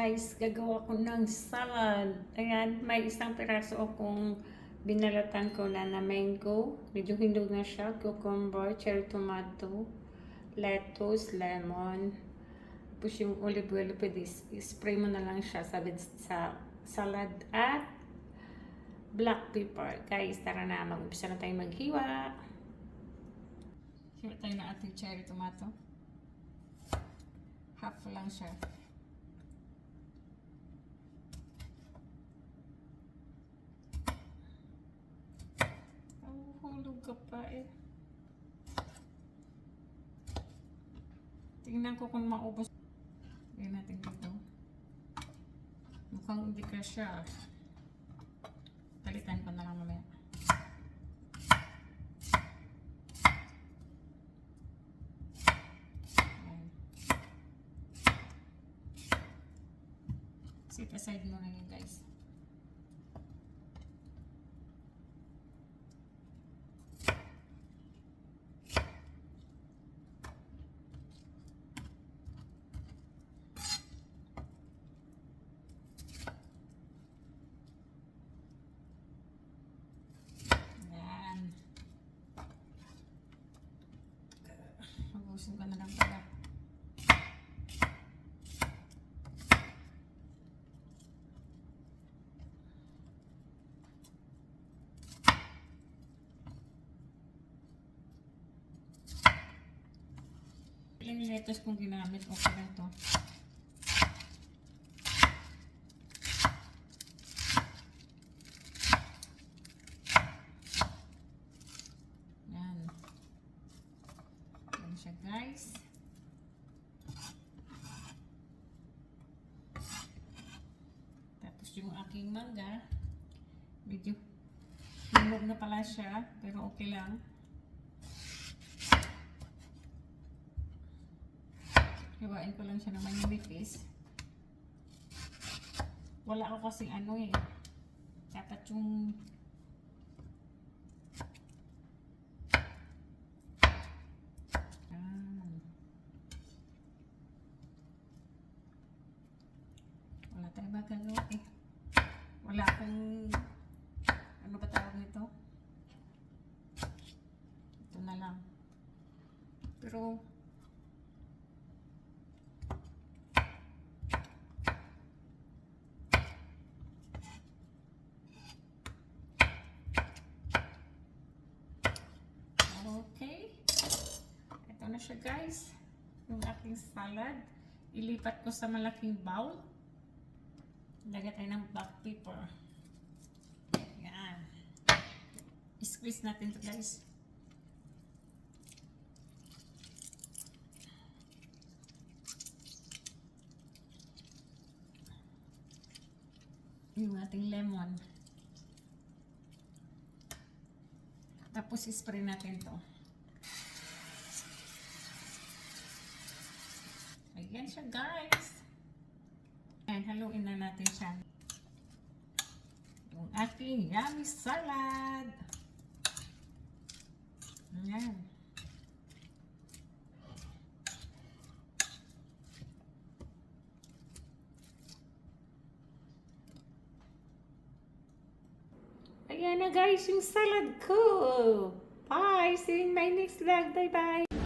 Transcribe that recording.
guys, gagawa ko ng salad. Ayan, may isang piraso akong binalatan ko na mango. Medyo hindog na siya. Cucumber, cherry tomato, lettuce, lemon. Tapos yung olive oil, pwede spray mo na lang siya sa salad at black pepper. Guys, tara na, mag-umpisa na tayo maghiwa. Hiwa tayo na ating cherry tomato. Half lang siya. Hulog ka pa eh. Tingnan ko kung maubos. Tingnan natin dito. Mukhang hindi ka siya. Palitan ko na lang mamaya. Set aside mo na yun, guys. Yan. Mabusin ko na lang pala. Ilang lettuce kong ginamit, okay na ito. Yan. Yan siya, guys. Tapos yung aking mangga, medyo hinog na pala siya, pero okay lang. Hiwain ko lang siya naman yung manipis. Wala ako kasing ano eh. Dapat yung wala tayong magagawa eh. Wala akong ano ba tawag nito? Ito na lang. Pero okay. Ito na siya, guys. Yung aking salad. Ilipat ko sa malaking bowl. Lagay tayo ng black pepper. Yan. I-squeeze natin ito, guys. Yung ating lemon. Tapos i-spray natin to. Ayan siya, guys. Ayan, haluin na natin siya. Yung ating yummy salad. Ayan. Ayan na, guys, yung salad ko. Bye! See you in my next vlog. Bye-bye!